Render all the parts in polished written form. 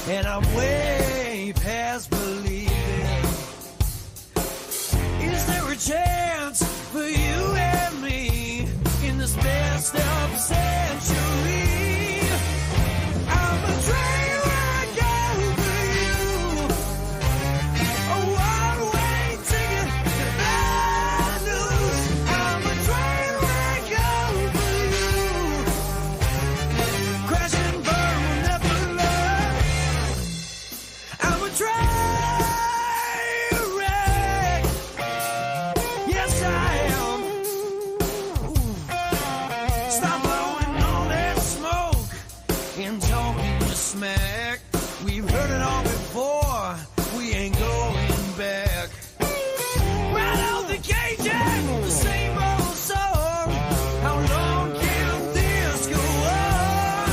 and I'm way past believing. Is there a chance for you and me in this messed up century? I'm a train wreck over you, a one-way ticket to bad news. I'm a train wreck over you, crash and burn, will never learn. I'm a train wreck, yes I am. Stop blowing all that smoke and talking the smack. We've heard it all before, we ain't going back. Right out the gate, Jack, the same old song. How long can this go on?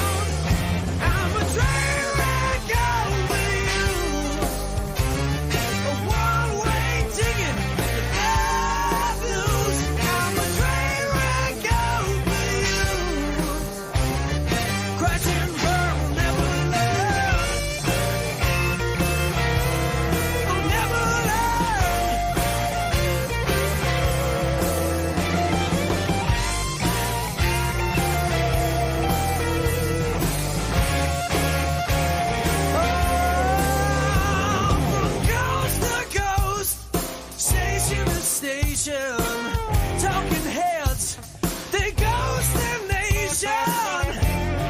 I'm a train wreck over you, a one-way ticket to bad news. I'm a train wreck over you, crash and burn, will never learn. Will never learn. From coast to coast, station to station, talking heads, they ghost the nation.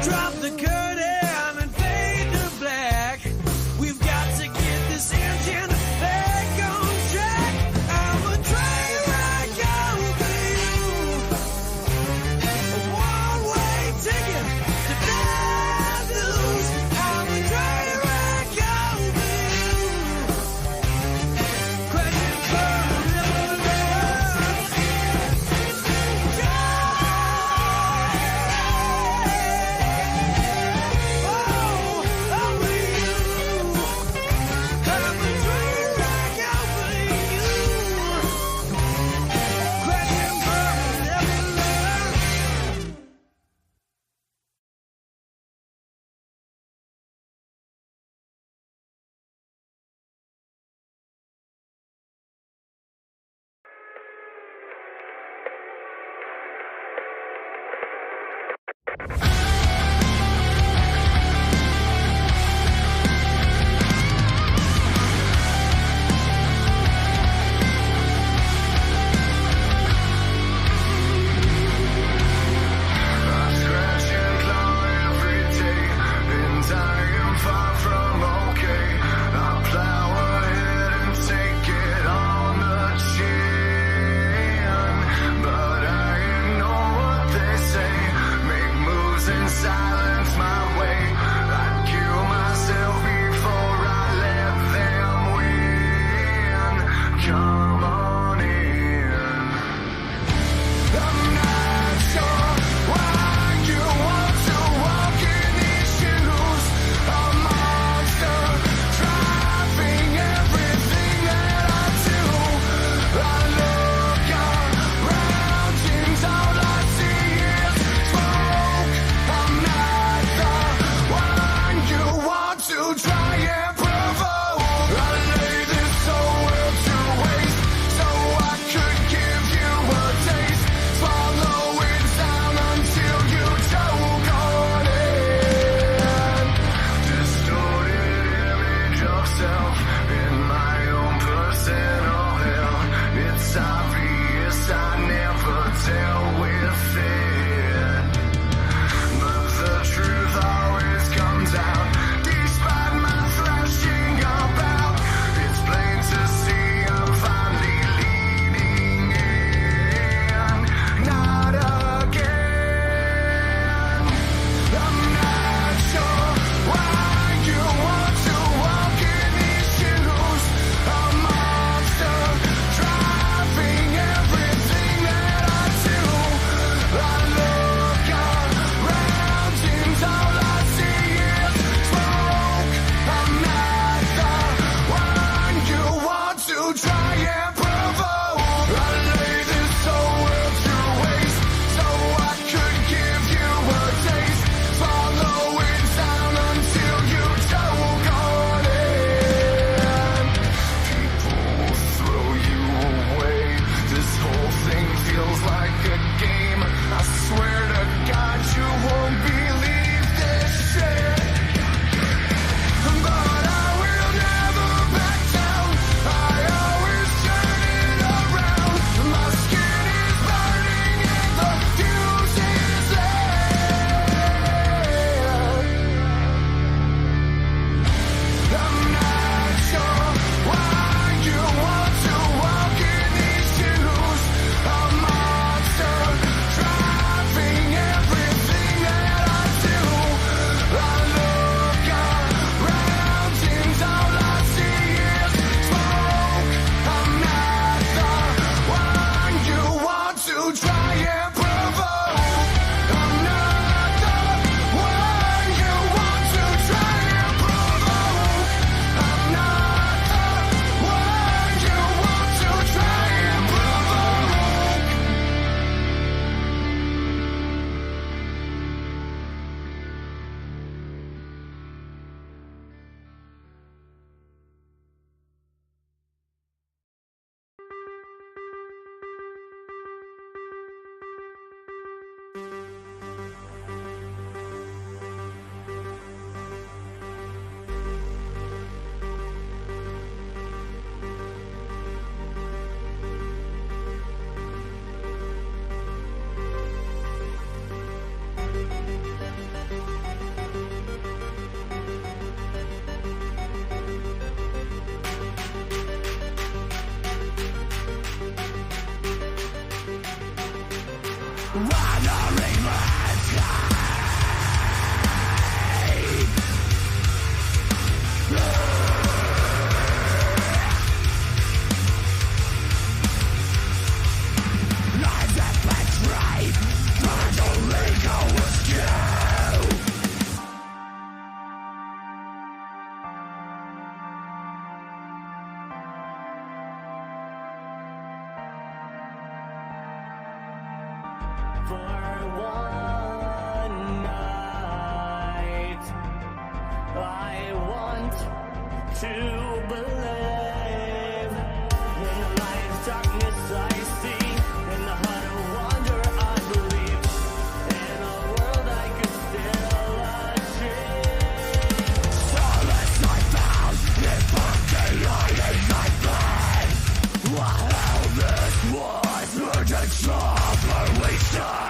Drop the curtain and fade to black. We've got to get this engine back on track. I'm a train wreck over you, a one-way ticket to bad news. I'm a train wreck over you, crash and burn, will never learn. Oh, over you, I'm a train wreck over you, crash and burn, will never learn. wandering landscape. Lives that betray, but only go askew. For one night, I want to believe in the light of darkness I see, in the heart of wonder I believe, in a world I could still achieve. Solace I found in fucking I bled. While this was virgin suffer we stay.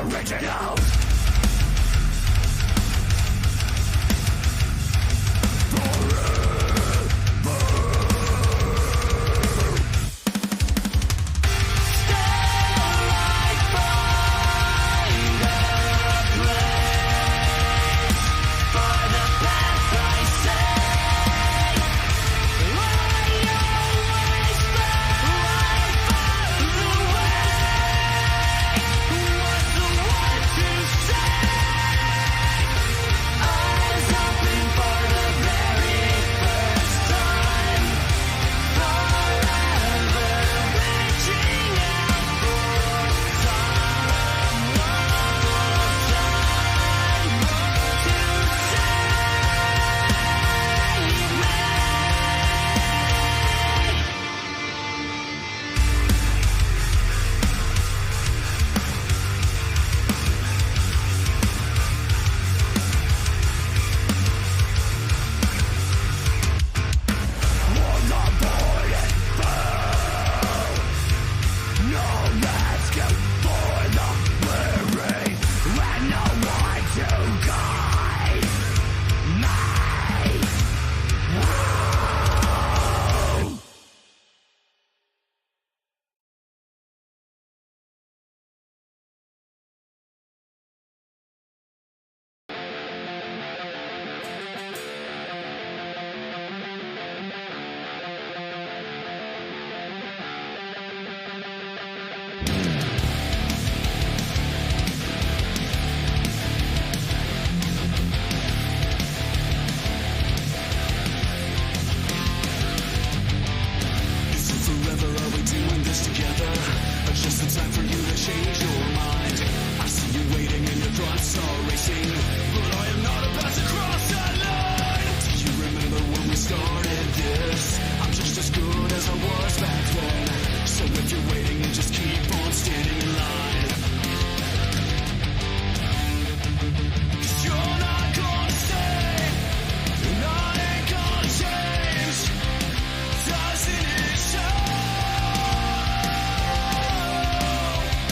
Originals.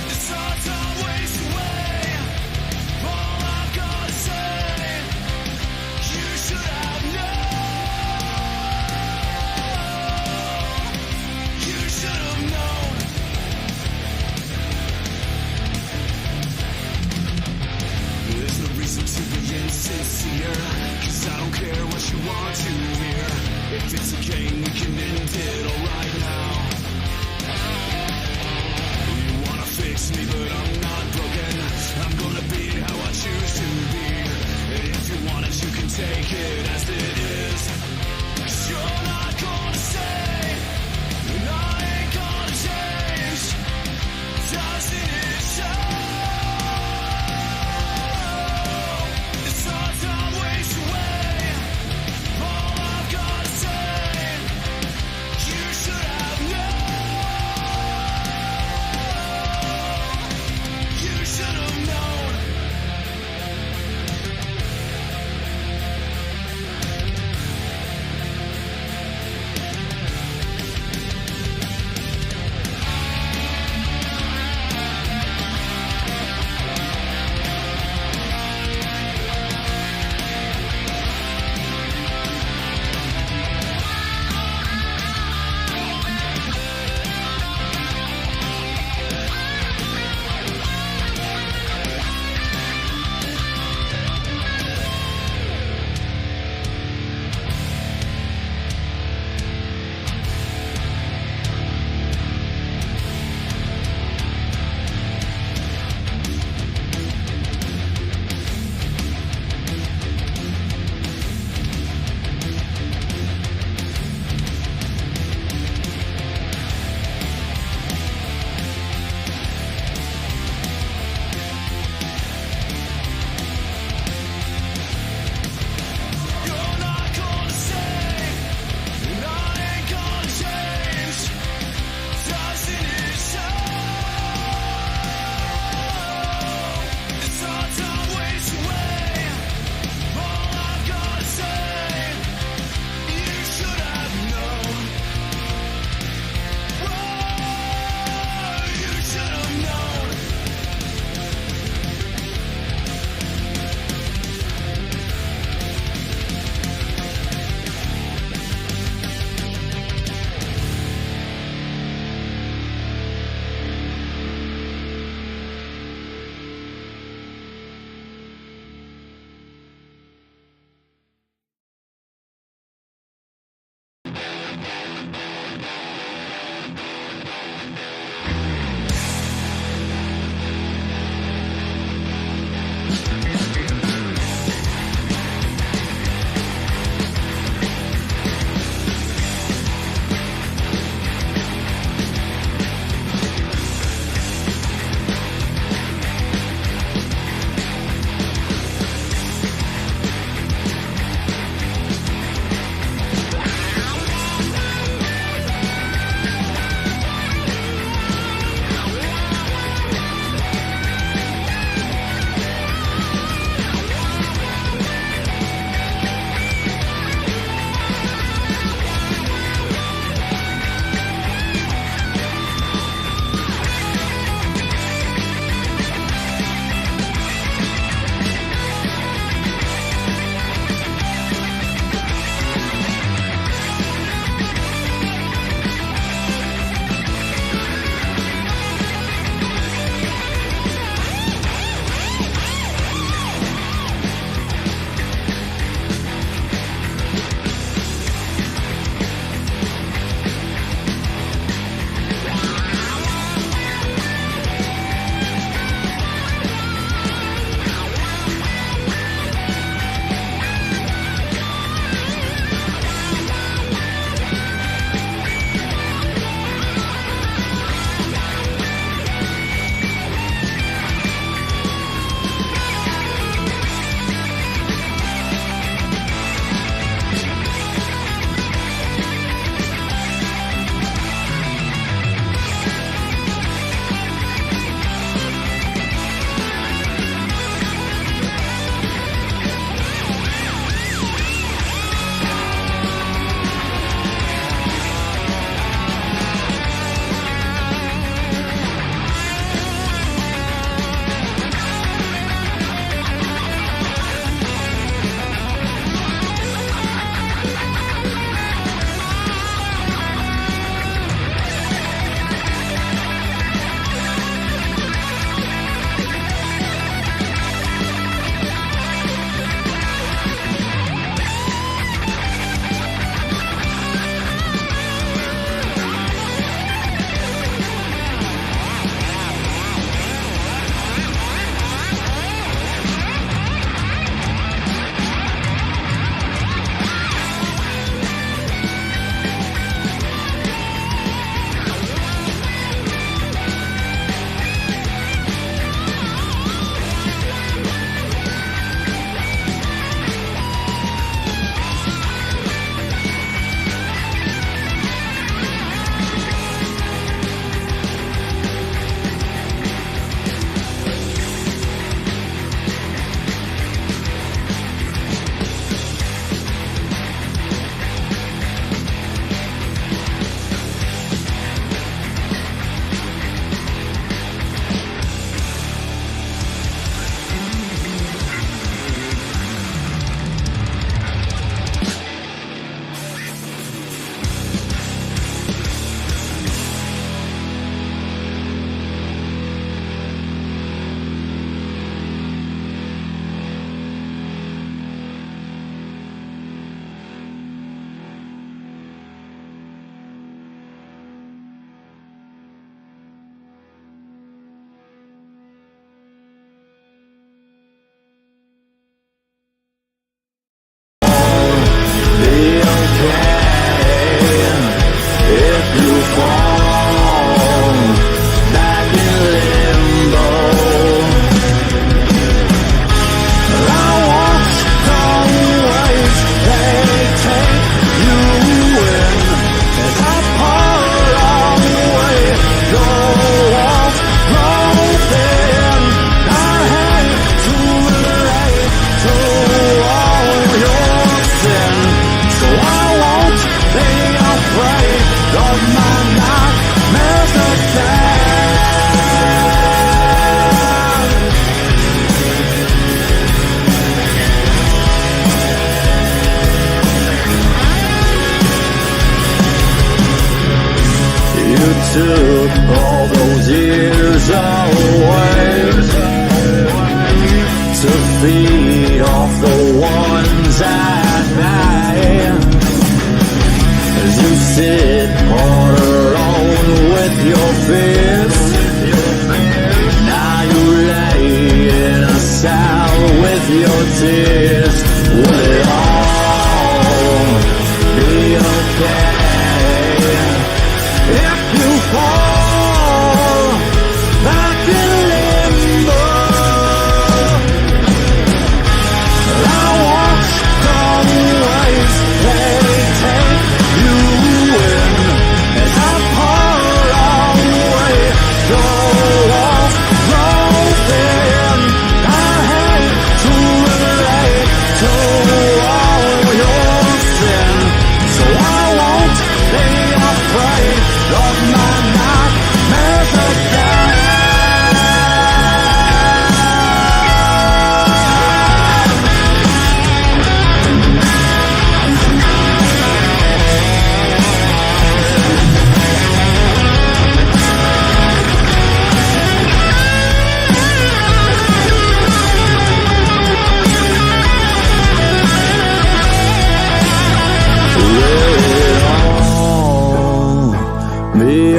The sun 'cause I don't care what you want to hear. If it's a game, we can end it all right now. You wanna fix me, but I'm not broken. I'm gonna be how I choose to be. If you want it, you can take it as it is. 'Cause you're not gonna say, and I ain't gonna change. Doesn't it show? It's our time waits away. All I've gotta say, you should have known. You should have known.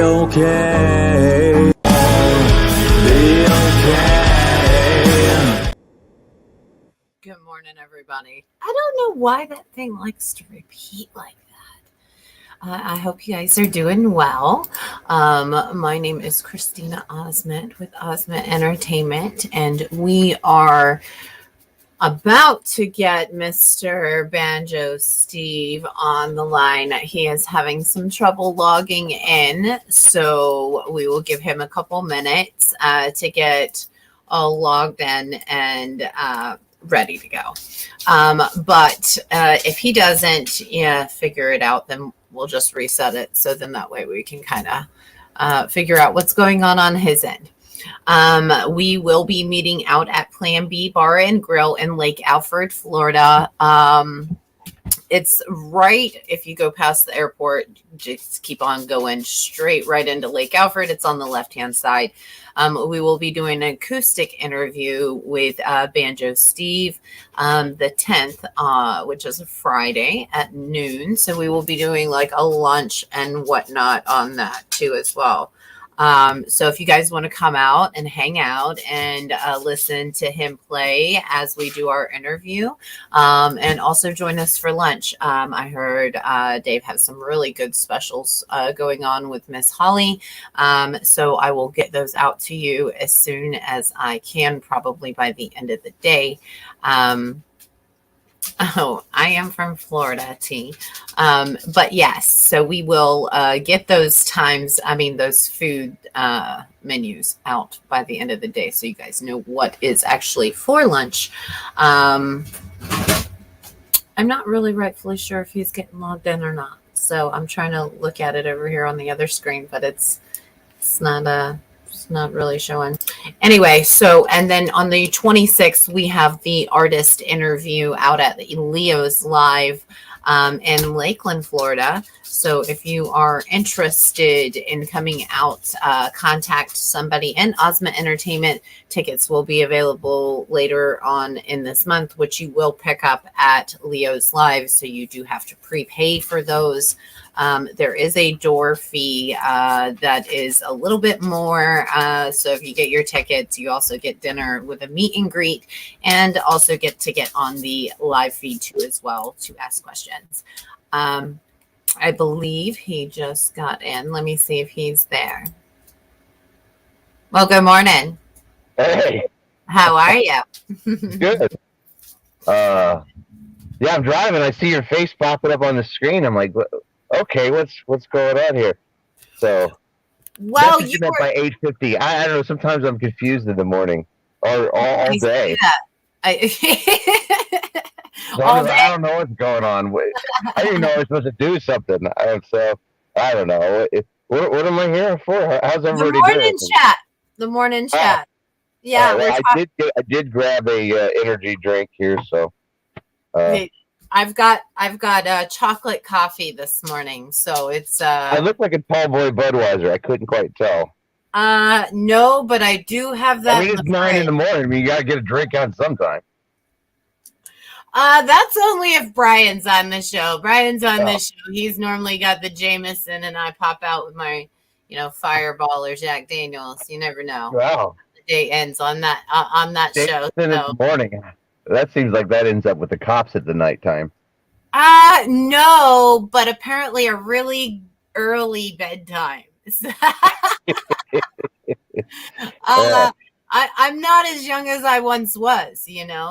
be okay. Be okay. Good morning, everybody. I don't know why that thing likes to repeat like that. I hope you guys are doing well. My name is Christina Osment with Osment Entertainment, and we are about to get Mr. Banjoe Steve on the line. He is having some trouble logging in, so we will give him a couple minutes to get all logged in and ready to go. But if he doesn't figure it out, then we'll just reset it. So then that way we can kind of figure out what's going on his end. We will be meeting out at Plan B Bar and Grill in Lake Alfred, Florida. It's right if you go past the airport, just keep on going straight right into Lake Alfred. It's on the left-hand side. We will be doing an acoustic interview with Banjoe Steve the 10th, which is a Friday at noon. So we will be doing like a lunch and whatnot on that too as well. So if you guys want to come out and hang out and listen to him play as we do our interview, and also join us for lunch. I heard Dave has some really good specials going on with Miss Holly. So I will get those out to you as soon as I can, probably by the end of the day. Oh, I am from Florida, T. But yes, so we will get those those food menus out by the end of the day so you guys know what is actually for lunch. I'm not really rightfully sure if he's getting logged in or not. So I'm trying to look at it over here on the other screen, but it's not really showing. Anyway, so and then on the 26th we have the artist interview out at Leo's Live in Lakeland, Florida. So if you are interested in coming out, contact somebody in Osment Entertainment. Tickets will be available later on in this month, which you will pick up at Leo's Live. So you do have to prepay for those. There is a door fee that is a little bit more. So if you get your tickets, you also get dinner with a meet and greet, and also get to get on the live feed too as well to ask questions. I believe he just got in. Let me see if he's there. Well, good morning. Hey. How are you? Good. Yeah, I'm driving. I see your face popping up on the screen. I'm like, okay, what's going on here? So, well, you were by 8:50. I don't know. Sometimes I'm confused in the morning or all day. I don't know what's going on. I didn't know I was supposed to do something. So I don't know. What am I here for? How's everybody doing? The morning chat. Yeah, I did grab a energy drink here. So I've got chocolate coffee this morning. So it's I look like a tall boy Budweiser. I couldn't quite tell. No, but I do have that. I mean, it's 9 in the morning. I mean, you gotta get a drink on sometime. That's only if Brian's on the show. Brian's on the show. He's normally got the Jameson, and I pop out with my, Fireball or Jack Daniels. You never know. Wow. The day ends on that show. In the morning. That seems like that ends up with the cops at the nighttime. No, but apparently a really early bedtime. I'm not as young as I once was,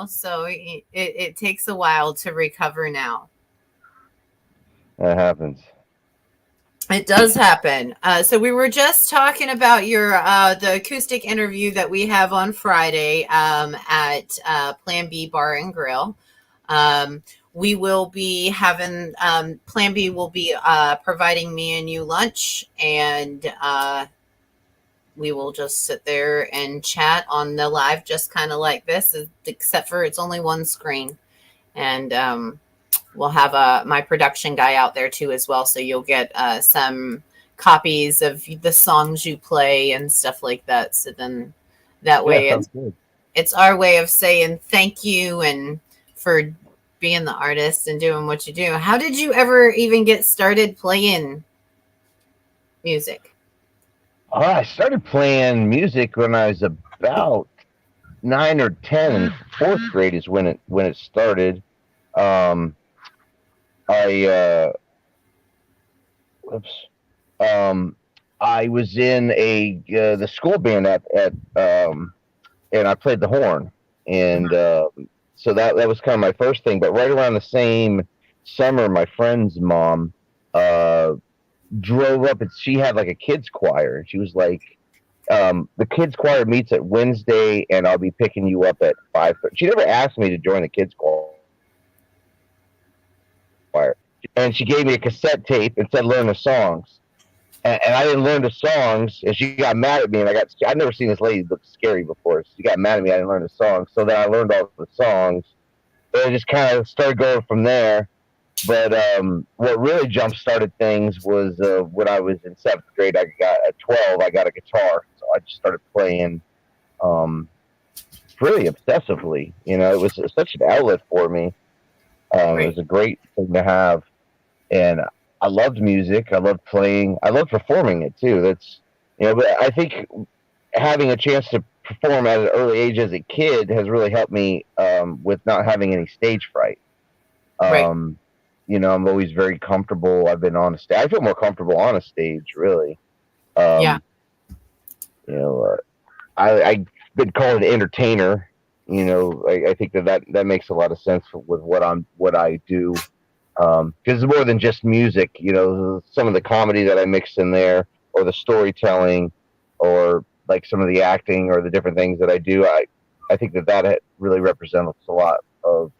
so it takes a while to recover now. That happens. It does happen. So we were just talking about the acoustic interview that we have on Friday at Plan B Bar and Grill. We will be having Plan B will be providing me and you lunch, and we will just sit there and chat on the live, just kind of like this, except for it's only one screen. And we'll have my production guy out there too as well. So you'll get some copies of the songs you play and stuff like that. So then that way it's our way of saying thank you and for being the artist and doing what you do. How did you ever even get started playing music? I started playing music when I was about 9 or 10, and fourth grade is when it started. Um, I Oops. Um, I was in the school band and I played the horn, and so that was kind of my first thing. But right around the same summer, my friend's mom uh, drove up, and she had like a kids choir, and she was like, "The kids choir meets at Wednesday, and I'll be picking you up at 5:30." She never asked me to join the kids choir, and she gave me a cassette tape and said, "Learn the songs." And I didn't learn the songs, and she got mad at me. And I'd never seen this lady look scary before. So she got mad at me. I didn't learn the songs, so then I learned all the songs. And it just kind of started going from there. But what really jump started things was when I was in seventh grade. I got at 12. I got a guitar, so I just started playing um, really obsessively. It was such an outlet for me. It Right. was a great thing to have, and I loved music. I loved playing. I loved performing it too. But I think having a chance to perform at an early age as a kid has really helped me with not having any stage fright. Right. Um, I'm always very comfortable. I've been on a stage. I feel more comfortable on a stage, really. Yeah. Um, you know, I've been called an entertainer. I think that makes a lot of sense with what I do, because it's more than just music. Some of the comedy that I mix in there, or the storytelling, or like some of the acting, or the different things that I do. I think that really represents a lot of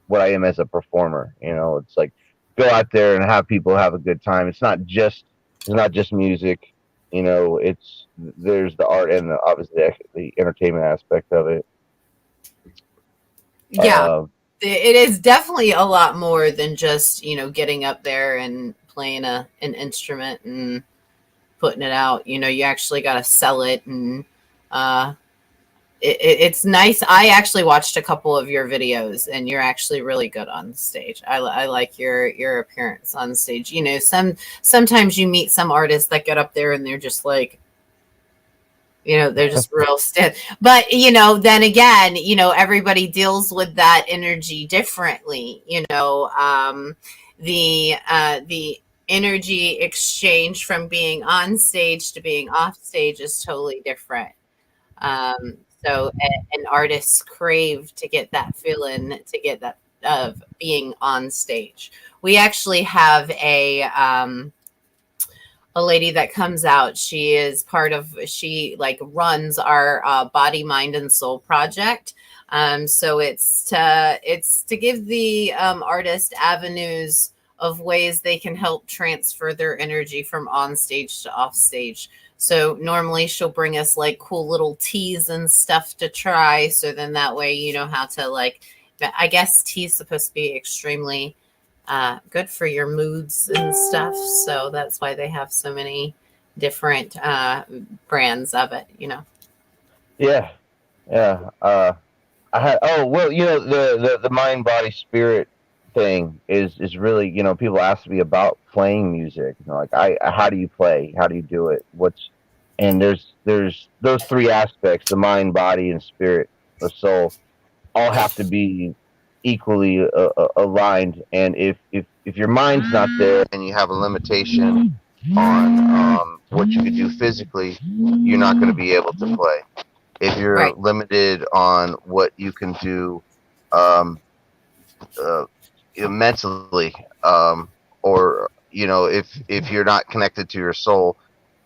what I am as a performer. It's like go out there and have people have a good time. It's not just music. It's there's the art and obviously the entertainment aspect of it. Yeah. Uh, It is definitely a lot more than just, getting up there and playing an instrument and putting it out. You actually got to sell it, and uh, it's nice. I actually watched a couple of your videos, and you're actually really good on stage. I like your appearance on stage. Sometimes you meet some artists that get up there and they're just like, they're just real stiff. But then again, everybody deals with that energy differently. The energy exchange from being on stage to being off stage is totally different. So an artist crave to get that feeling, to get that of being on stage. We actually have a lady that comes out. She like runs our body, mind, and soul project. So it's to give the artist avenues of ways they can help transfer their energy from on stage to off stage. So normally she'll bring us like cool little teas and stuff to try. So then that way you know how to like. I guess tea is supposed to be extremely good for your moods and stuff. So that's why they have so many different brands of it. yeah, yeah. Well, the mind body spirit thing is really, people ask me about playing music. Like how do you play? How do you do it? And there's those three aspects: the mind, body, and spirit, the soul, all have to be equally aligned. And if your mind's not there and you have a limitation on what you can do physically, you're not going to be able to play. If you're Right. limited on what you can do um, uh, mentally, or if you're not connected to your soul,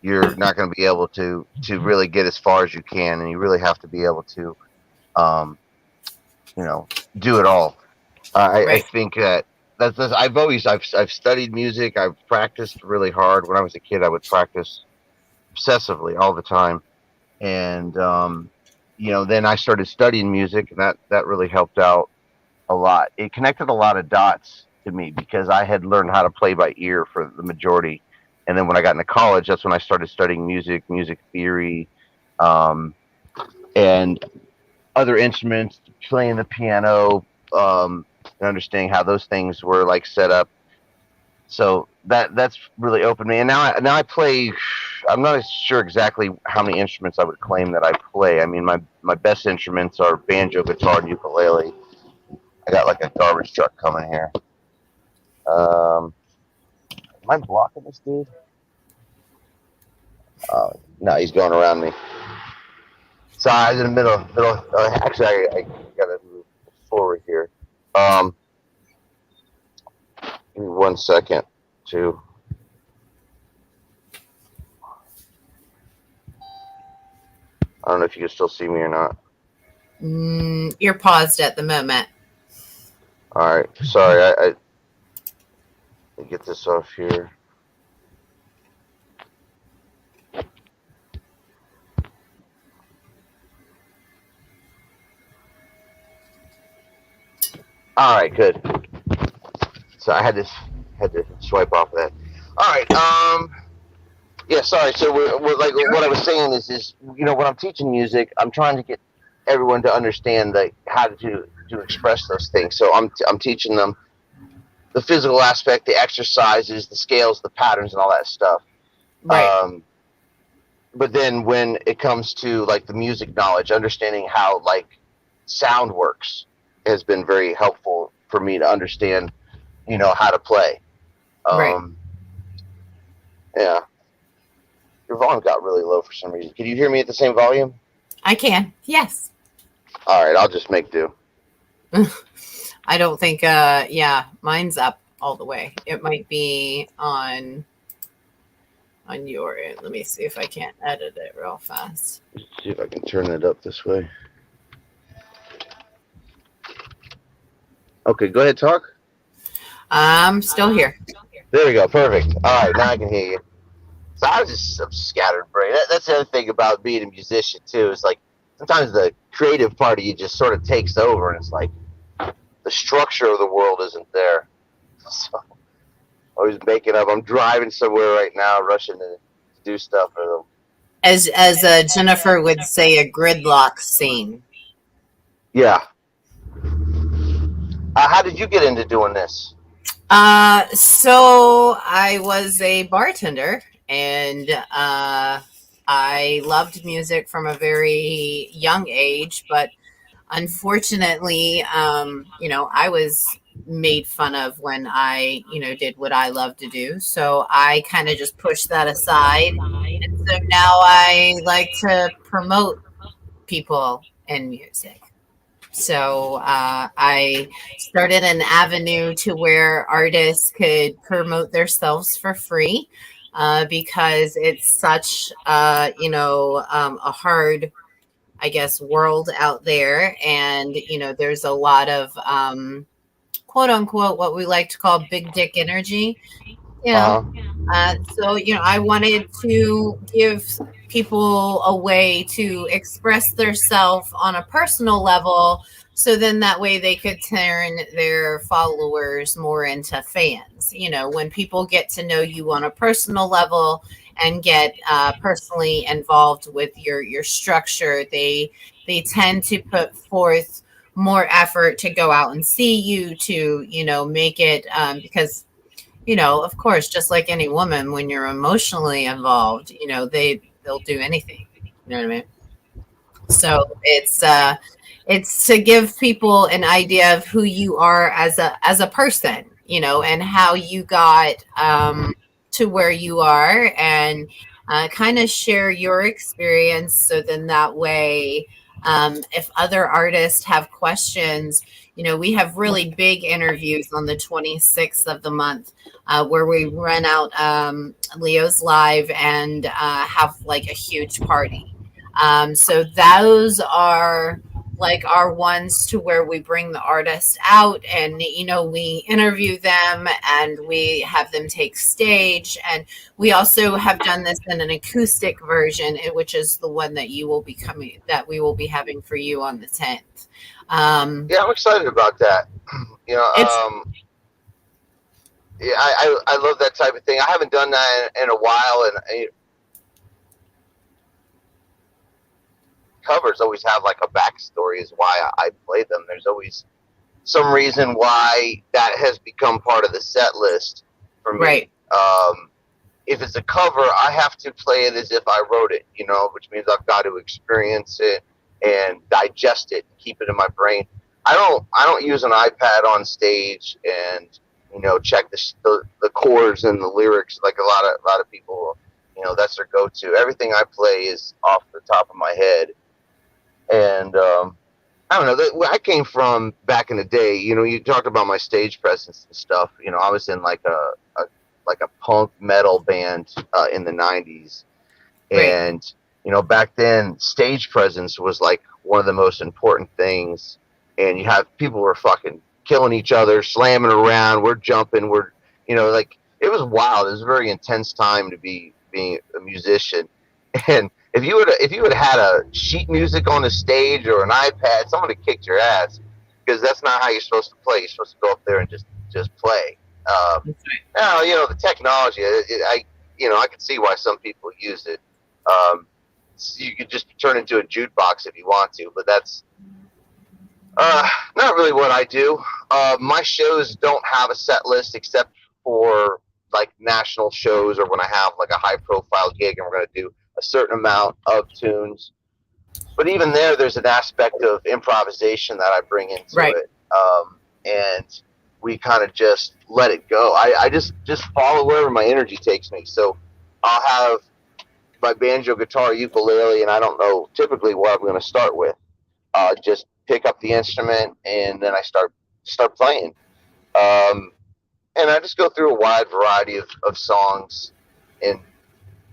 you're not going to be able to really get as far as you can, and you really have to be able to um, do it all. I Right. think that's I've studied music. I've practiced really hard. When I was a kid, I would practice obsessively all the time, and then I started studying music, and that really helped out a lot. It connected a lot of dots to me because I had learned how to play by ear for the majority, and then when I got into college, that's when I started studying music theory, um, and other instruments, playing the piano, and understanding how those things were like set up. So that's really opened me. And now I play. I'm not sure exactly how many instruments I would claim that I play. I mean, my best instruments are banjo, guitar, and ukulele. I got like a garbage truck coming here. Am I blocking this dude? No, he's going around me. Sorry, I was in the middle. Actually, I gotta move forward here. Give me 1 second to. I don't know if you can still see me or not. You're paused at the moment. All right, sorry. Let me get this off here. All right, good. So I had to swipe off of that. All right. Yeah. Sorry. So we're like what I was saying is when I'm teaching music, I'm trying to get everyone to understand like how to express those things. So I'm teaching them the physical aspect, the exercises, the scales, the patterns, and all that stuff. Right. But then when it comes to like the music knowledge, understanding how like sound works has been very helpful for me to understand, how to play. Right. Yeah. Your volume got really low for some reason. Can you hear me at the same volume? I can. Yes. All right, I'll just make do. I don't think mine's up all the way. It might be on your end. Let me see if I can't edit it real fast. Let's see if I can turn it up this way. Okay, go ahead, talk. I'm still here. There we go. Perfect. All right, now I can hear you. So I was just some scattered brain. That's the other thing about being a musician too. Is like sometimes the creative part of you just sort of takes over, and it's like the structure of the world isn't there. So always making up. I'm driving somewhere right now, rushing to do stuff for them. As Jennifer would say, a gridlock scene. Yeah. How did you get into doing this? So I was a bartender, and I loved music from a very young age, but unfortunately, I was made fun of when I, did what I love to do. So I kind of just pushed that aside. And so now I like to promote people in music. So I started an avenue to where artists could promote themselves for free because it's such, a hard, I guess, world out there. And, there's a lot of quote unquote, what we like to call big dick energy. So, I wanted to give people a way to express themselves on a personal level. So then that way they could turn their followers more into fans. When people get to know you on a personal level and get personally involved with your structure, they tend to put forth more effort to go out and see you, to make it because of course, just like any woman, when you're emotionally involved, they'll do anything. You know what I mean? So it's to give people an idea of who you are as a person, and how you got to where you are, and kind of share your experience. So then that way, if other artists have questions, we have really big interviews on the 26th of the month where we run out Leo's Live and have like a huge party. So those are like our ones to where we bring the artist out, and we interview them and we have them take stage. And we also have done this in an acoustic version, which is the one that we will be having for you on the 10th. Yeah, I'm excited about that. Yeah, I love that type of thing. I haven't done that in a while, and covers always have like a backstory as why I play them. There's always some reason why that has become part of the set list for me. Right. if it's a cover, I have to play it as if I wrote it, which means I've got to experience it and digest it and keep it in my brain. I don't use an iPad on stage and check the chords and the lyrics like a lot of people. That's their go-to. Everything I play is off the top of my head, and I don't know. I came from back in the day. You talked about my stage presence and stuff. I was in like a punk metal band in the '90s, and back then stage presence was like one of the most important things. And you have people were fucking killing each other, slamming around. We're jumping. Like it was wild. It was a very intense time to be being a musician. And if you would had a sheet music on the stage or an iPad, someone would have kicked your ass, because that's not how you're supposed to play. You're supposed to go up there and just play. Now the technology. I could see why some people use it. You could just turn into a jukebox if you want to, but that's not really what I do. My shows don't have a set list except for like national shows, or when I have like a high profile gig and we're going to do a certain amount of tunes. But even there's an aspect of improvisation that I bring into it. And we kind of just let it go. I just follow wherever my energy takes me. So I'll have my banjo, guitar, ukulele, and I don't know typically what I'm going to start with. Just pick up the instrument and then I start playing. And I just go through a wide variety of songs, and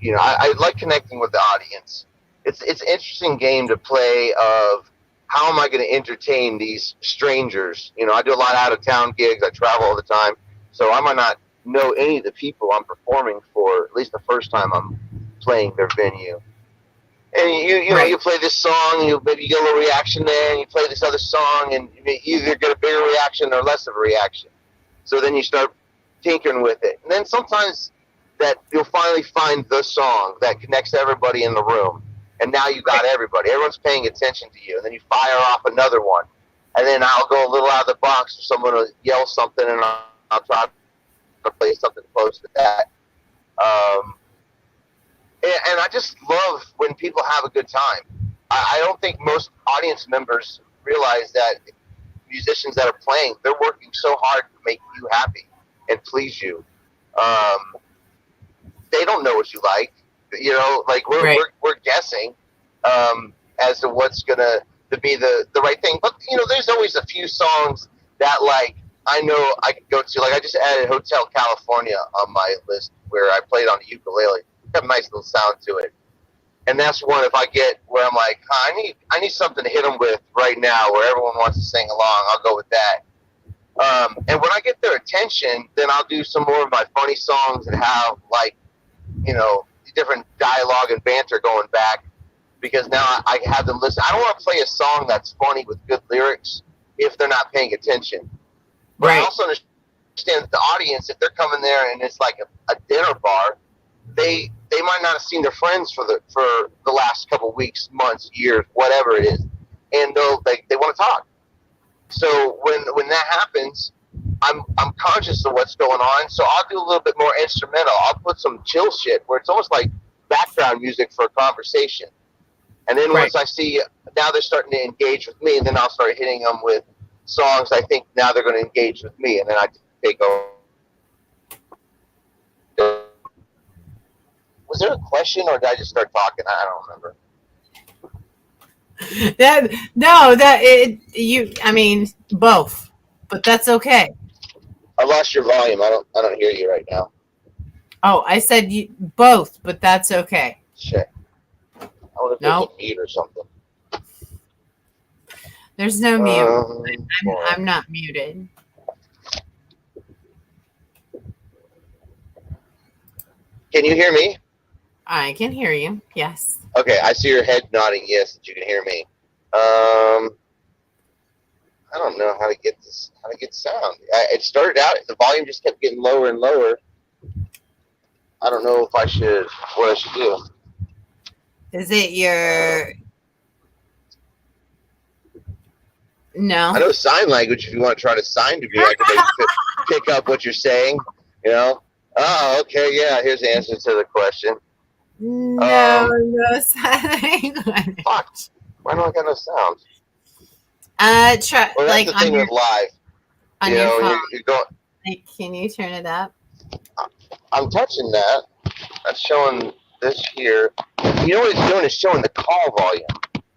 I like connecting with the audience. It's an interesting game to play of how am I going to entertain these strangers. I do a lot of out of town gigs. I travel all the time, so I might not know any of the people I'm performing for, at least the first time I'm playing their venue. And you play this song, and maybe you get a little reaction there, and you play this other song, and you either get a bigger reaction or less of a reaction. So then you start tinkering with it. And then sometimes that you'll finally find the song that connects everybody in the room. And now you got everybody. Everyone's paying attention to you. And then you fire off another one. And then I'll go a little out of the box, or someone will yell something, and I'll try to play something close to that. And I just love when people have a good time. I don't think most audience members realize that musicians that are playing, they're working so hard to make you happy and please you. They don't know what you like. Like we're guessing as to what's gonna be the right thing. But there's always a few songs that like I know I could go to. Like I just added Hotel California on my list where I played on the ukulele. Got a nice little sound to it. And that's one, if I get where I'm like, I need something to hit them with right now where everyone wants to sing along, I'll go with that. And when I get their attention, then I'll do some more of my funny songs and have like, different dialogue and banter going back, because now I have them listen. I don't want to play a song that's funny with good lyrics if they're not paying attention. But I also understand that the audience, if they're coming there and it's like a dinner bar, they might not have seen their friends for the last couple of weeks, months, years, whatever it is, and they want to talk. So when that happens, I'm conscious of what's going on. So I'll do a little bit more instrumental. I'll put some chill shit where it's almost like background music for a conversation. And then once I see now they're starting to engage with me, and then I'll start hitting them with songs I think now they're going to engage with me, and then I take over. Was there a question, or did I just start talking? I don't remember. I mean, both, but that's okay. I lost your volume. I don't hear you right now. Oh, I said both, but that's okay. Shit. I wonder if there's a mute or something. There's no mute. I'm not muted. Can you hear me? I can hear you. Yes. Okay, I see your head nodding yes that you can hear me. I don't know how to get sound. It started out, the volume just kept getting lower and lower. I don't know what I should do. Is it your... No. I know sign language if you want to try to sign to me. I can maybe pick up what you're saying, Oh, okay, yeah. Here's the answer to the question. No, no sign language. Fuck. Why don't I got no sound? Try Well, that's like the thing with live. on You your know, phone. you're going. Like, can you turn it up? I'm touching that. That's showing this here. You know what it's doing? It's showing the call volume.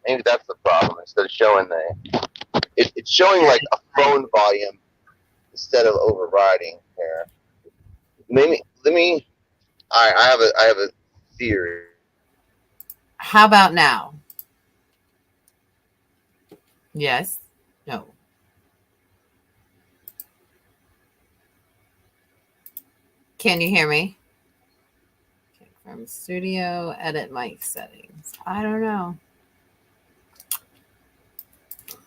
Maybe that's the problem. Instead of showing it's showing like a phone volume instead of overriding here. Let me. I have a theory. How about now? Yes. No. Can you hear me? Okay, from studio, edit mic settings. I don't know.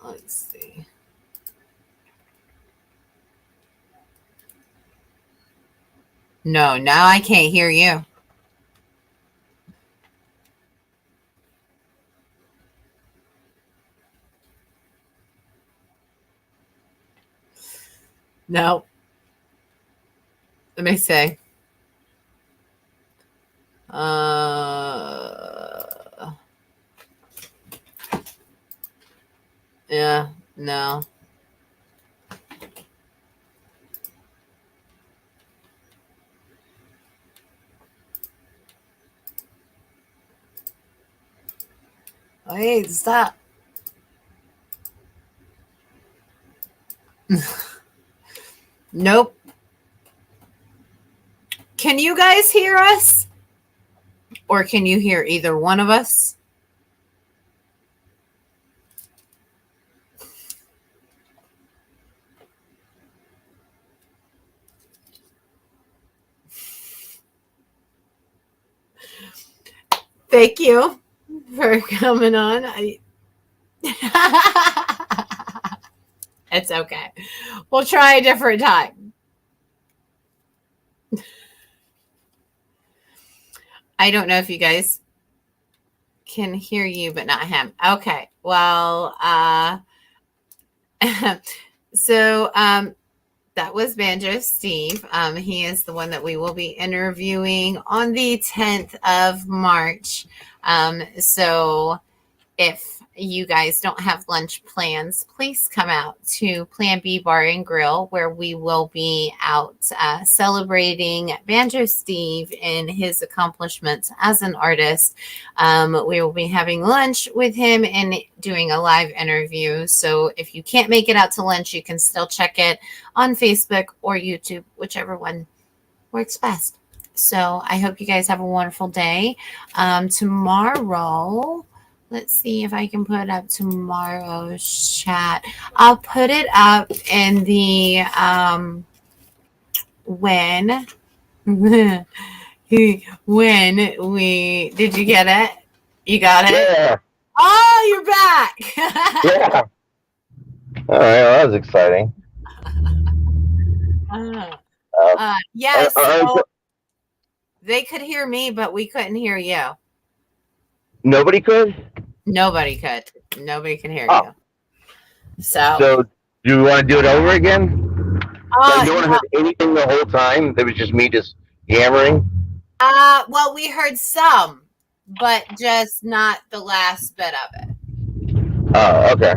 Let's see. No, now I can't hear you. No. Let me see. Yeah, no. Wait, stop. Nope. Can you guys hear us? Or can you hear either one of us? Thank you for coming on. It's okay. We'll try a different time. I don't know if you guys can hear you, but not him. Okay. Well, so that was Banjoe Steve. He is the one that we will be interviewing on the 10th of March. So if you guys don't have lunch plans, please come out to Plan B Bar and Grill, where we will be out celebrating Banjoe Steve and his accomplishments as an artist. We will be having lunch with him and doing a live interview. So if you can't make it out to lunch, you can still check it on Facebook or YouTube, whichever one works best. So I hope you guys have a wonderful day. Tomorrow, let's see if I can put up tomorrow's chat. I'll put it up in the when we did you get it? You got it? Yeah. Oh, you're back. Yeah. All right. Well, that was exciting. Yes. So they could hear me, but we couldn't hear you. Nobody could. Nobody could. Nobody can hear you. So do you want to do it over again? Like, no one heard anything the whole time. It was just me just yammering. Well, we heard some, but just not the last bit of it. Oh, okay.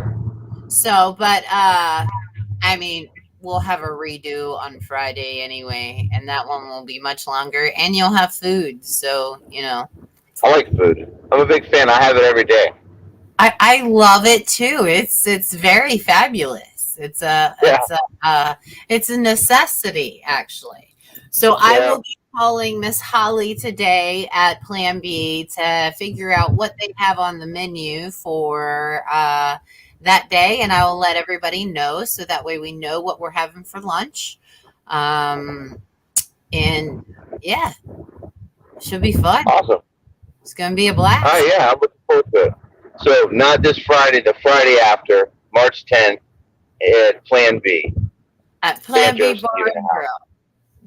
So, but I mean, we'll have a redo on Friday anyway, and that one will be much longer, and you'll have food. So, you know. I like food. I'm a big fan. I have it every day. I love it too. It's very fabulous. It's a necessity actually. So yeah. I will be calling Miss Holly today at Plan B to figure out what they have on the menu for that day, and I will let everybody know so that way we know what we're having for lunch. And yeah, should be fun. Awesome. It's gonna be a blast. Oh yeah, I'm looking forward to it. So not this Friday, the Friday after, March 10th, at Plan B. At Plan B Bar and Grill.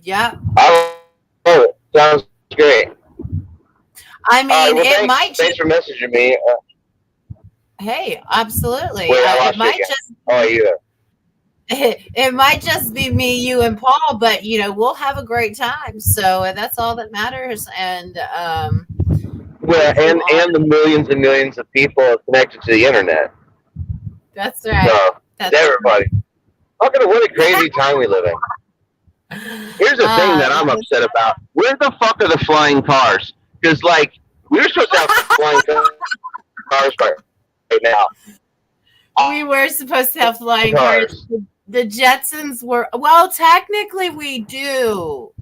Yep. Oh, sounds great. I mean, it might. Thanks for messaging me. Hey, absolutely. Wait, it might just. Oh, you there? it might just be me, you, and Paul, but we'll have a great time. So that's all that matters. And Well, and the millions and millions of people connected to the internet. That's right. So That's everybody. Look at what a crazy time we live in. Here's the thing that I'm upset about. Where the fuck are the flying cars? Because like we were supposed to have flying cars right now. We were supposed to have flying cars. The Jetsons were, well, technically we do.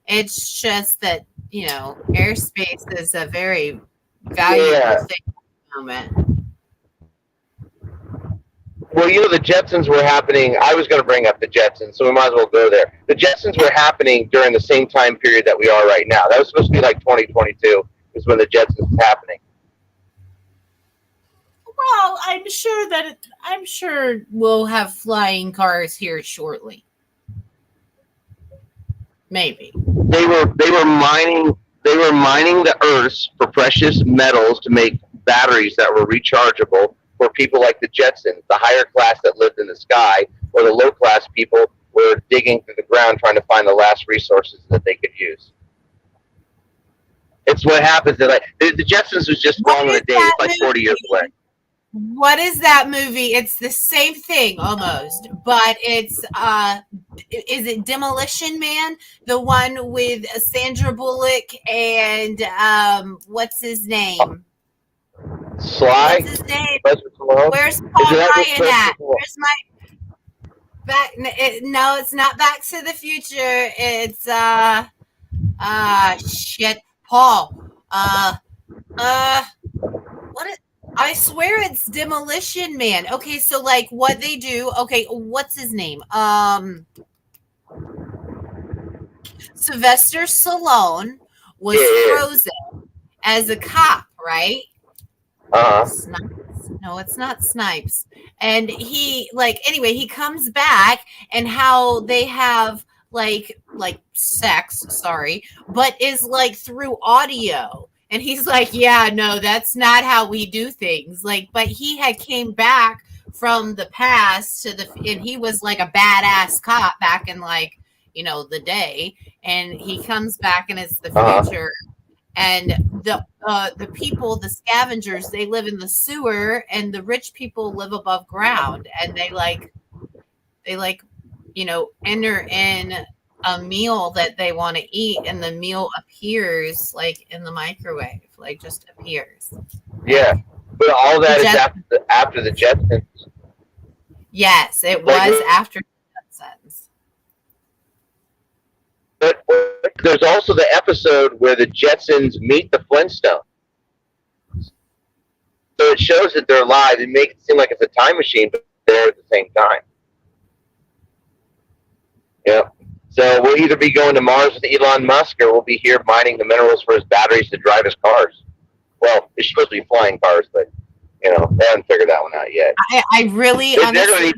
It's just that, airspace is a very valuable thing at the moment. Well, the Jetsons were happening. I was going to bring up the Jetsons, so we might as well go there. The Jetsons were happening during the same time period that we are right now. That was supposed to be like 2022 is when the Jetsons was happening. Well, I'm sure we'll have flying cars here shortly. Maybe. They were mining the earths for precious metals to make batteries that were rechargeable for people like the Jetsons, the higher class that lived in the sky, or the low class people were digging through the ground trying to find the last resources that they could use. It's what happens. The Jetsons was just long in a day. It's like 40 years away. What is that movie? It's the same thing almost, but it's is it Demolition Man? The one with Sandra Bullock and what's his name? Sly? What's his name? Where's Paul Ryan at? Where's my back? No, it's not Back to the Future. It's shit, Paul. What is? I swear it's Demolition Man. Okay, so like what they do. Okay, what's his name? Sylvester Stallone was frozen as a cop, right? Snipes. No, it's not Snipes. And he he comes back, and how they have like sex, sorry, but is like through audio. And he's like, yeah, no, that's not how we do things. Like, but he had came back from the past and he was like a badass cop back in the day. And he comes back and it's the future. And the people, the scavengers, they live in the sewer, and the rich people live above ground. And they enter in a meal that they want to eat, and the meal appears in the microwave, just appears. Yeah, but all that is after the Jetsons. Yes, it was after the Jetsons. But there's also the episode where the Jetsons meet the Flintstones. So it shows that they're alive. It makes it seem like it's a time machine, but they're at the same time. Yeah. So we'll either be going to Mars with Elon Musk, or we'll be here mining the minerals for his batteries to drive his cars. Well, it's supposed to be flying cars, but they haven't figured that one out yet. I really honestly,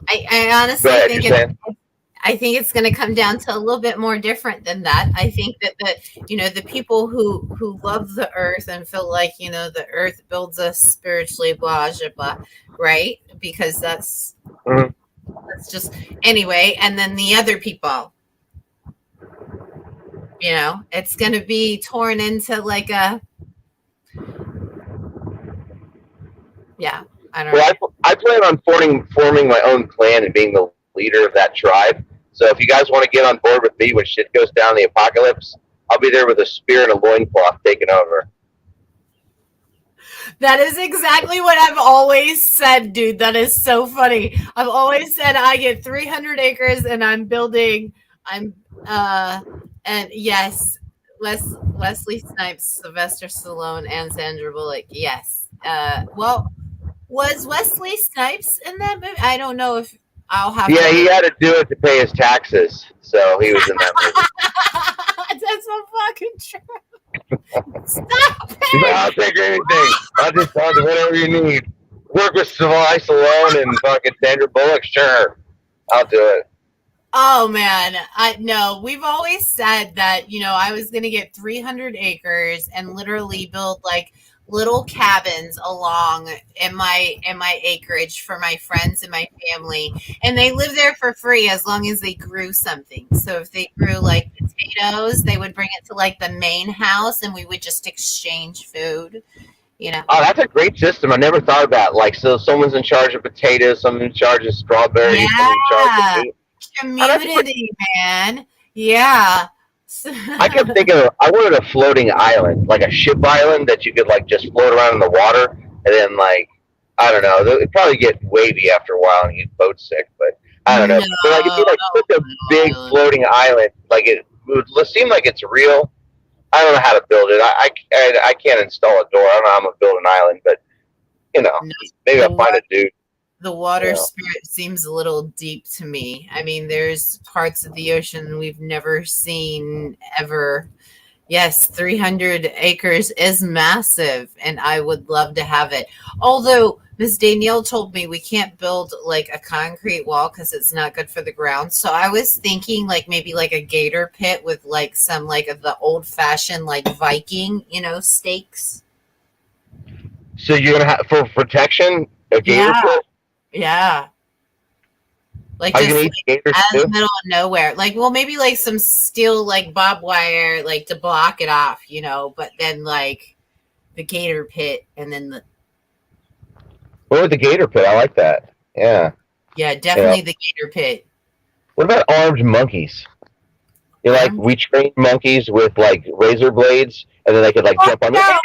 I honestly think it's going to come down to a little bit more different than that. I think that the people who love the earth and feel like the earth builds us spiritually, blah blah blah, right? Because that's. Mm-hmm. That's just anyway, and then the other people, it's going to be torn into I don't know. Well, I plan on forming my own clan and being the leader of that tribe. So if you guys want to get on board with me when shit goes down in the apocalypse, I'll be there with a spear and a loincloth taking over. That is exactly what I've always said, dude. That is so funny. I've always said I get 300 acres and and yes, Wesley Snipes, Sylvester Stallone, and Sandra Bullock. Yes. Well, was Wesley Snipes in that movie? I don't know if I'll have. Yeah, he had to do it to pay his taxes, so he was in that movie. That's so fucking true. Stop it! I'll take anything. I'll do whatever you need. Work with Sylvester Stallone and fucking Sandra Bullock, sure. I'll do it. Oh man, no. We've always said that I was gonna get 300 acres and literally build little cabins along in my acreage for my friends and my family, and they lived there for free as long as they grew something. So if they grew like potatoes, they would bring it to like the main house, and we would just exchange food. You know. Oh, that's a great system. I never thought about it. Like, so someone's in charge of potatoes, someone's in charge of strawberries, someone's in charge of Yeah, meat. Oh, that's pretty. community, man. Yeah. I kept thinking I wanted a floating island, like a ship island that you could like just float around in the water, and then like I don't know, it'd probably get wavy after a while and you'd boat sick, but I don't know. No, But like it'd be like such a big floating island, like it would seem like it's real. I don't know how to build it. I can't install a door. I don't know how I'm gonna build an island, but you know, no, maybe the I'll find a dude. the water You know. spirit seems a little deep to me. I mean, there's parts of the ocean we've never seen ever. Yes, 300 acres is massive, and I would love to have it. Although Miss Danielle told me we can't build like a concrete wall because it's not good for the ground. So I was thinking like maybe like a gator pit with like some like of the old fashioned like Viking, stakes. So you're gonna have for protection a gator Yeah, pit? yeah. Like Are you just gonna eat gators out of too? the middle of nowhere. Like, well, maybe like some steel, like barbed wire, like to block it off, but then like the gator pit and then What with the gator pit? I like that. Yeah. yeah, Yeah. definitely the gator pit. What about armed monkeys? We train monkeys with like razor blades, and then they could like jump on the. No,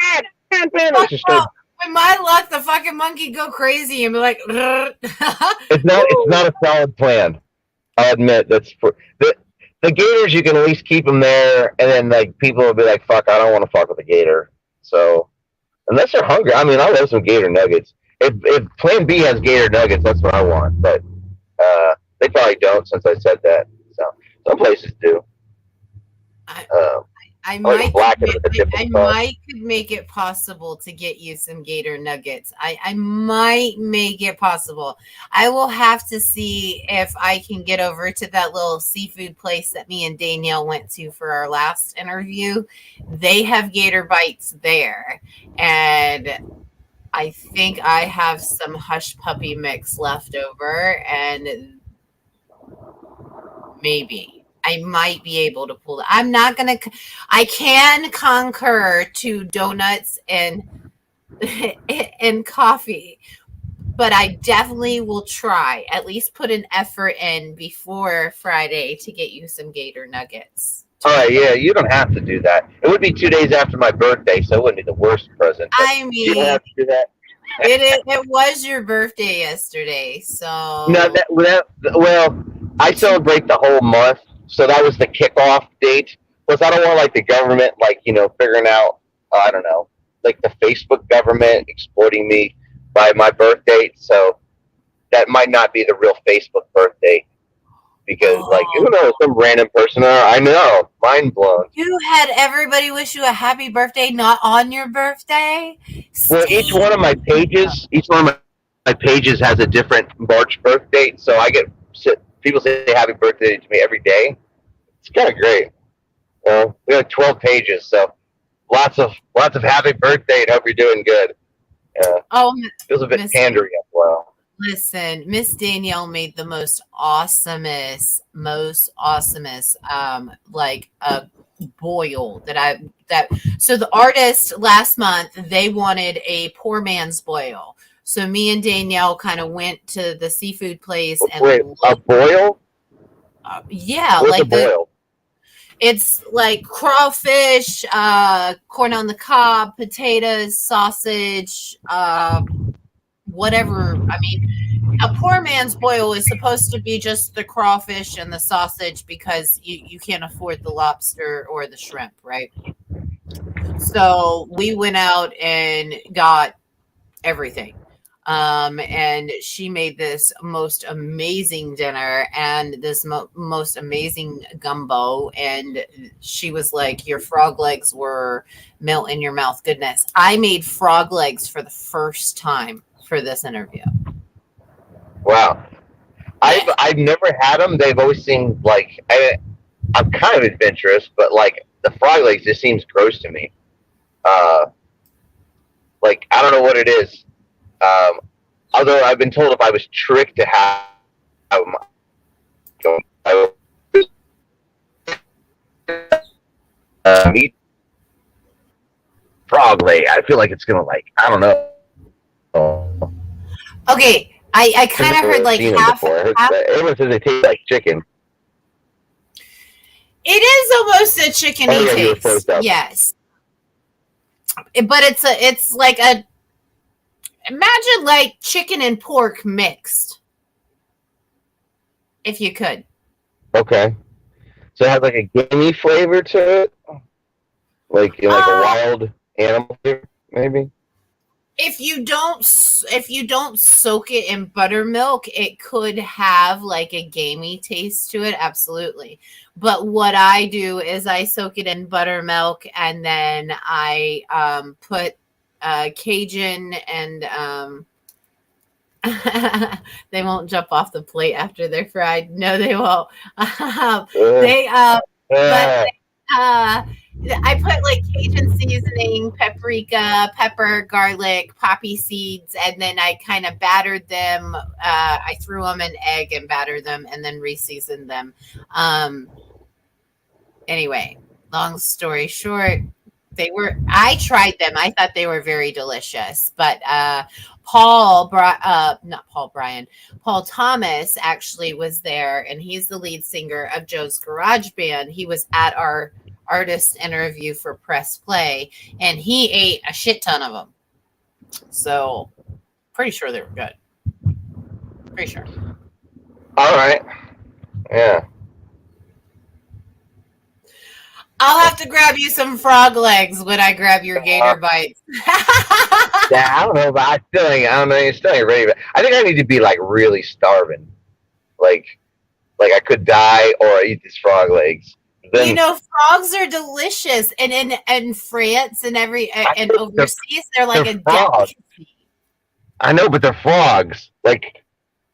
It's just no. With my luck, the fucking monkey go crazy and be like, it's not a solid plan. I'll admit that's for the gators. You can at least keep them there, and then like people will be like, "Fuck, I don't want to fuck with a gator." So unless they're hungry, I mean, I love some gator nuggets. If Plan B has gator nuggets, that's what I want. But they probably don't, since I said that. So some places do. I Or you might blacken it with a different sauce. could make it possible to get you some gator nuggets. I might make it possible. I will have to see if I can get over to that little seafood place that me and Danielle went to for our last interview. They have gator bites there, and I think I have some hush puppy mix left over, and maybe I might be able to pull it. I'm not gonna. I can conquer 2 donuts and and coffee, but I definitely will try. At least put an effort in before Friday to get you some gator nuggets. All right, yeah, you don't have to do that. It would be 2 days after my birthday, so it wouldn't be the worst present. But I you don't mean, have to do that. it was your birthday yesterday, so No, well, I celebrate the whole month, so that was the kickoff date. Plus, I don't want like the government, figuring out, I don't know, like the Facebook government exploiting me by my birth date. So that might not be the real Facebook birthday because, who knows, some random person. I know, mind blown. you had everybody wish you a happy birthday, not on your birthday. Well, each one of my pages has a different March birth date, so I get people say happy birthday to me every day. It's kind of great. We have 12 pages, so lots of happy birthday and hope you're doing good. Feels a bit pandery as well. Listen, Miss Danielle made the most awesomest, like a boil so the artist last month, they wanted a poor man's boil. So me and Danielle kind of went to the seafood place and wait, a boil? Yeah, What's a boil? It's like crawfish, corn on the cob, potatoes, sausage, whatever. I mean, a poor man's boil is supposed to be just the crawfish and the sausage because you can't afford the lobster or the shrimp, right? So we went out and got everything. And she made this most amazing dinner and this most amazing gumbo. And she was like, your frog legs were melt in your mouth goodness. I made frog legs for the first time for this interview. Wow. I've never had them. They've always seemed like, I'm kind of adventurous, but like the frog legs just seems gross to me. Like I don't know what it is. Although I've been told if I was tricked to have I meat frog leg, I feel like it's gonna like I don't know. Okay, I kind of heard like seen them half. before. half Everyone says they taste like chicken. it is almost a chickeny Oh, yeah, you were taste. froze up. Yes. But it's like a imagine like chicken and pork mixed. If you could. Okay. So it has like a gamey flavor to it? Like a wild animal flavor, maybe? If you don't soak it in buttermilk, it could have like a gamey taste to it, absolutely. But what I do is I soak it in buttermilk and then I put Cajun and they won't jump off the plate after they're fried. No, they won't. They but I put like Cajun seasoning, paprika, pepper, garlic, poppy seeds, and then I kind of battered them. I threw them an egg and battered them and then re-seasoned them. Anyway, long story short, I tried them. I thought they were very delicious, but Paul Thomas actually was there, and he's the lead singer of Joe's Garage Band. He was at our artist interview for Press Play, and he ate a shit ton of them. So, pretty sure they were good. Pretty sure. All right. Yeah. I'll have to grab you some frog legs when I grab your gator bites. Yeah, I don't know, but I don't know. You're still ain't ready. But I think I need to be like really starving, like I could die or eat these frog legs. Then, you know, frogs are delicious, and in France and and overseas, they're like a delicacy. I know, but they're frogs. Like,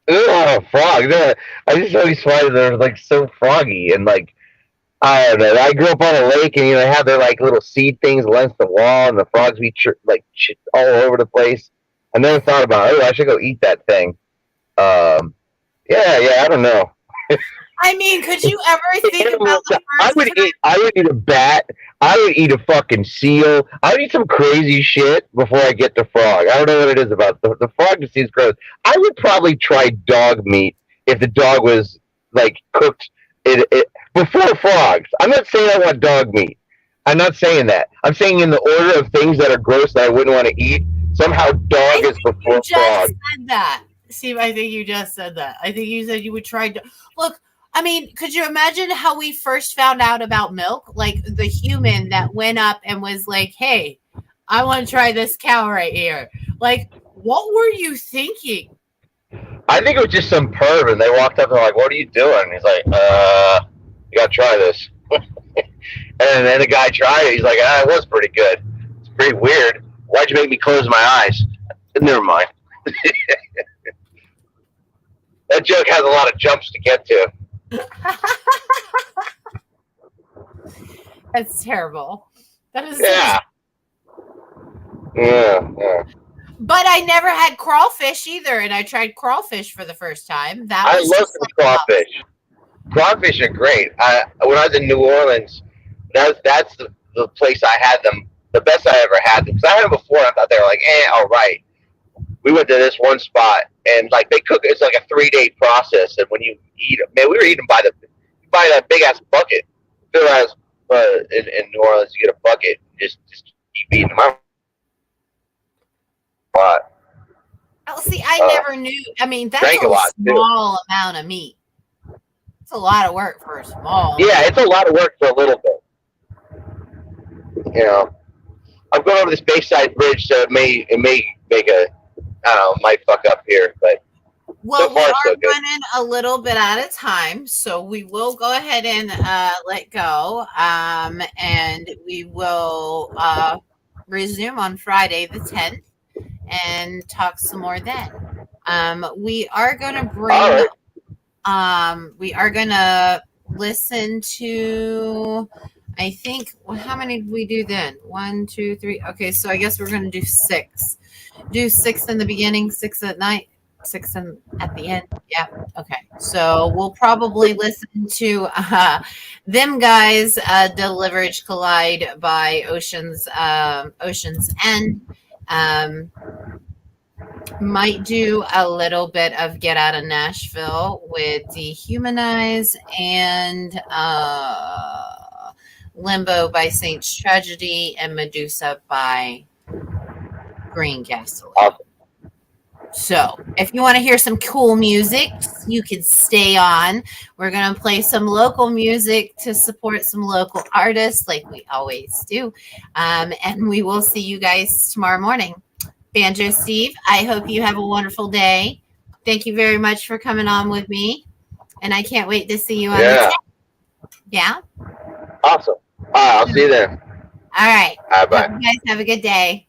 frogs. I just always find they're like so froggy and like. I don't know. I grew up on a lake, and they have their like little seed things against the wall, and the frogs be all over the place. I never thought about, I should go eat that thing. Yeah, I don't know. I mean, could you ever think about the I would eat a bat. I would eat a fucking seal. I would eat some crazy shit before I get to frog. I don't know what it is about the frog. Just seems gross. I would probably try dog meat if the dog was like cooked. Before frogs. I'm not saying I want dog meat. I'm not saying that. I'm saying in the order of things that are gross that I wouldn't want to eat, somehow dog is before frog. Said that. See, I think you just said that. I think you said you would try to look. I mean, could you imagine how we first found out about milk? Like the human that went up and was like, "Hey, I want to try this cow right here." Like, what were you thinking? I think it was just some perv, and they walked up and like, "What are you doing?" And he's like, you gotta try this." And then the guy tried it. He's like, it was pretty good. It's pretty weird. Why'd you make me close my eyes? Never mind. That joke has a lot of jumps to get to. That's terrible. That is yeah. Yeah. But I never had crawfish either, and I tried crawfish for the first time. I love the crawfish. Crawfish are great. When I was in New Orleans, that's the place I had them. The best I ever had them. Because I had them before, and I thought they were like, all right. We went to this one spot, and like they cook. It's like a 3-day process, and when you eat them, man, we were eating by that big ass bucket. Whereas in New Orleans, you get a bucket, just keep eating them. Oh, see, I never knew. I mean, that's a small amount of meat. It's a lot of work for a small. Yeah, it's a lot of work for a little bit. You know, I'm going over this Bayside Bridge, so it may make a, I don't know, might fuck up here, but well, so far, we are running a little bit out of time, so we will go ahead and let go, and we will resume on Friday the 10th and talk some more then. We are going to bring. We are going to listen to I think, well, how many did we do then? 1, 2, 3. Okay, so I guess we're going to do 6. Do 6 in the beginning, 6 at night, 6 at the end. Yeah. Okay. So we'll probably listen to them guys, "The Leverage Collide" by Ocean's End. Might do a little bit of "Get Out of Nashville" with "Dehumanize" and "Limbo" by Saints Tragedy, and "Medusa" by Green Gasoline. Awesome. So if you want to hear some cool music, you can stay on. We're going to play some local music to support some local artists like we always do. And we will see you guys tomorrow morning. Banjo Steve, I hope you have a wonderful day. Thank you very much for coming on with me. And I can't wait to see you on the Yeah. Yeah? Awesome. All right, I'll see you then. All right. All right, bye. Hope you guys have a good day.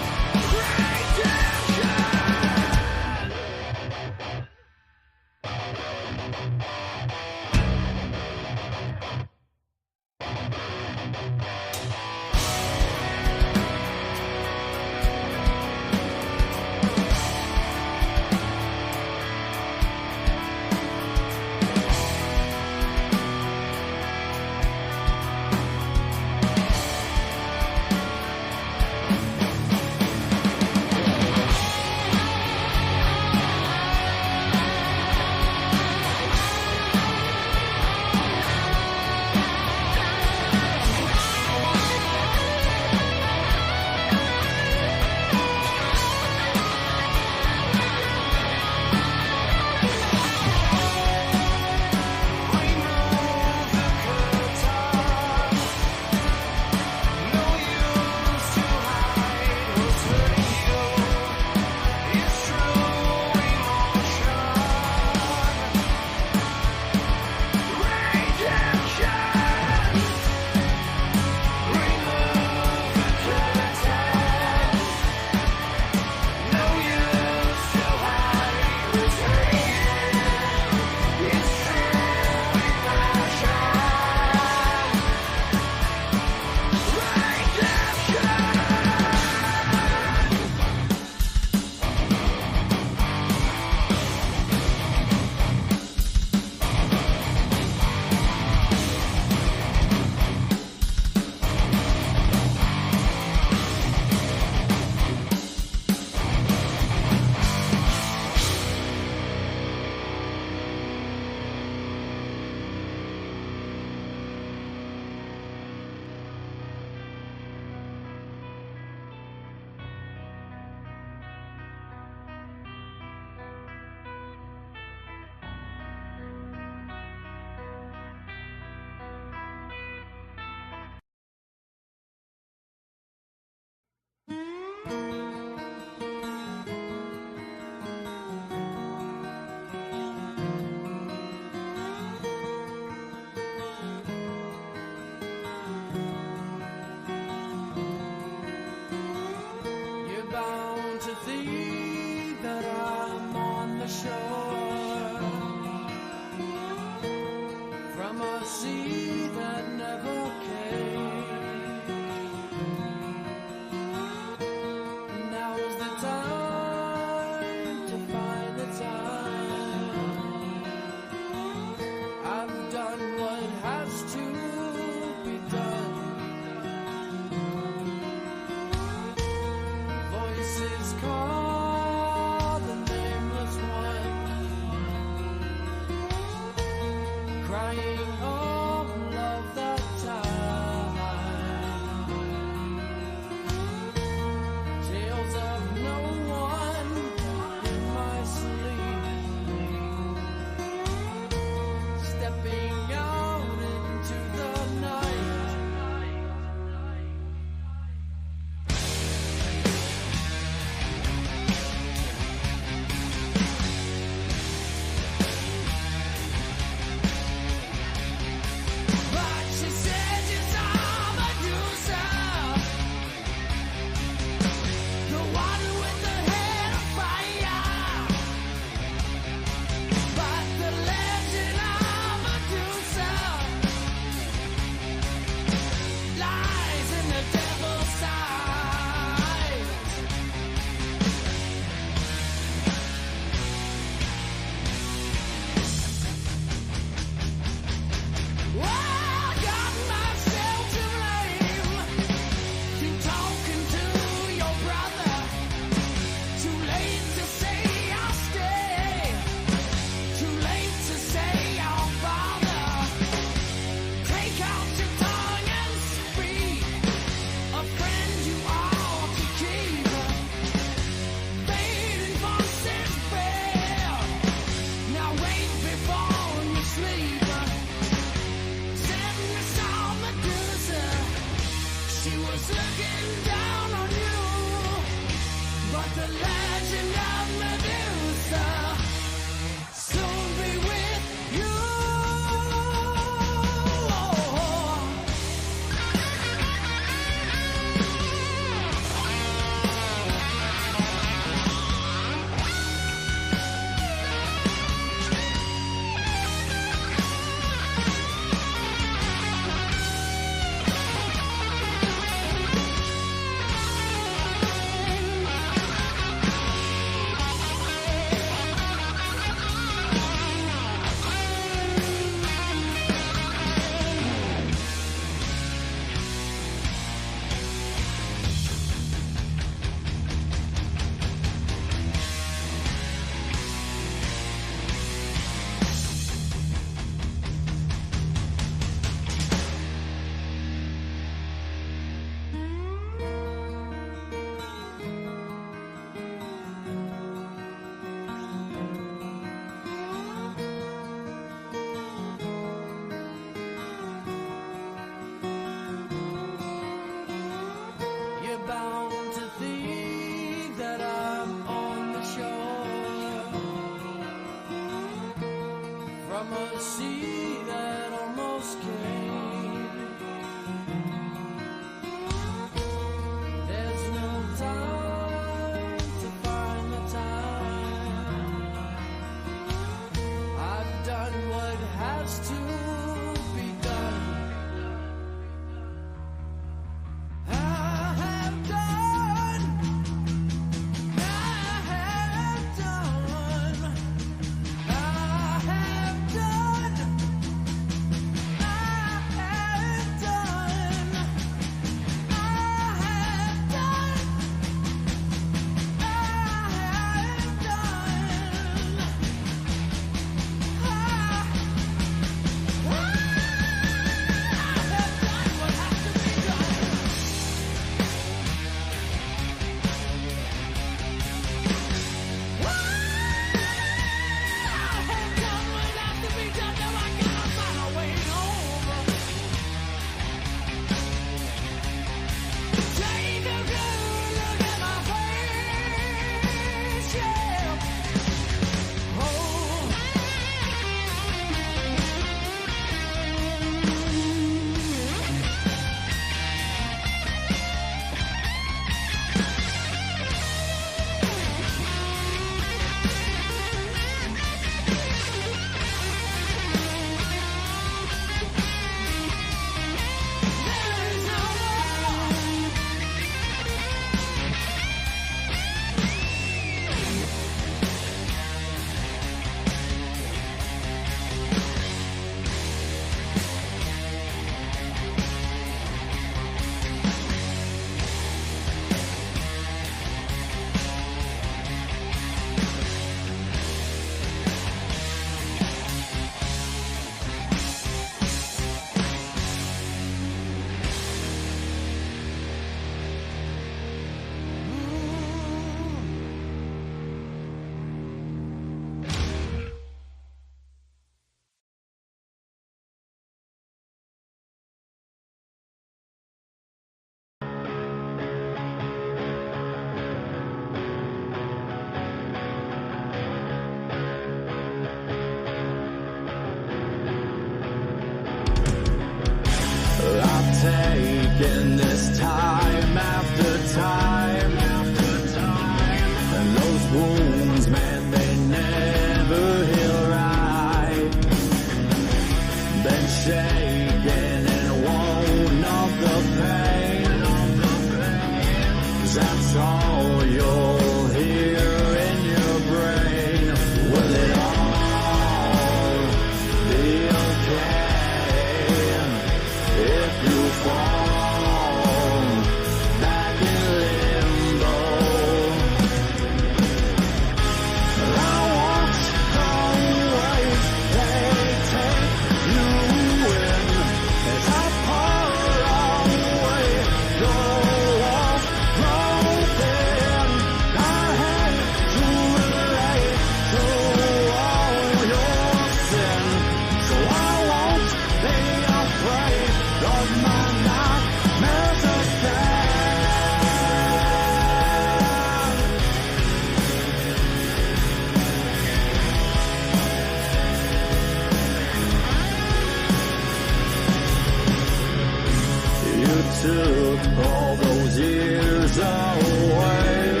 took all those years away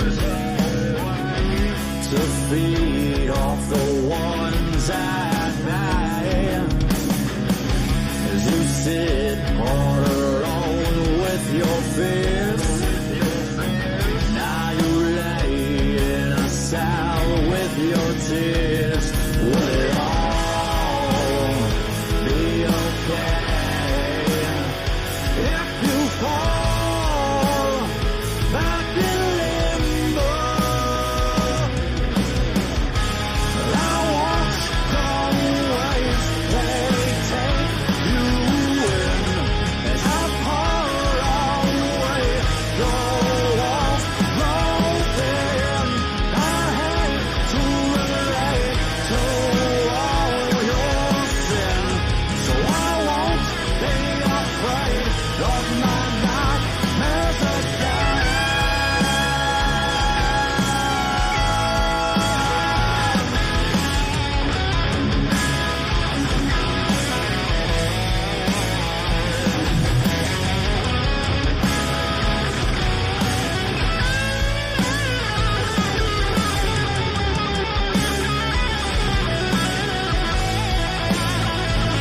to feed off the ones at night. As you sit all alone with your fears, now you lay in a cell with your tears. Will it all be okay if you fall back in limbo? I watch the waves they take you in as I pour away the walls broken. I hate to relate to all your sin, so I won't be afraid of my nightmares again.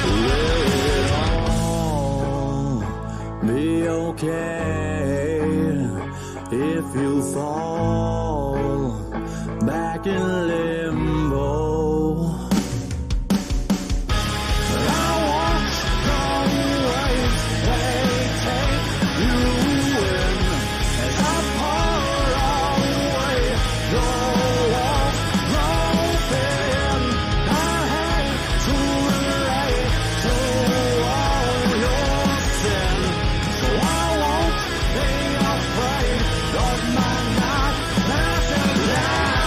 Will it all be okay if you fall back in limbo? I watch the waves they take you in as I pour away the walls broken. I hate to relate to all your sin, so I won't be afraid of my nightmares again.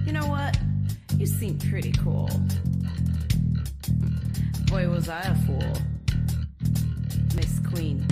You know what? You seem pretty cool. Boy, was I a fool. Miss Queen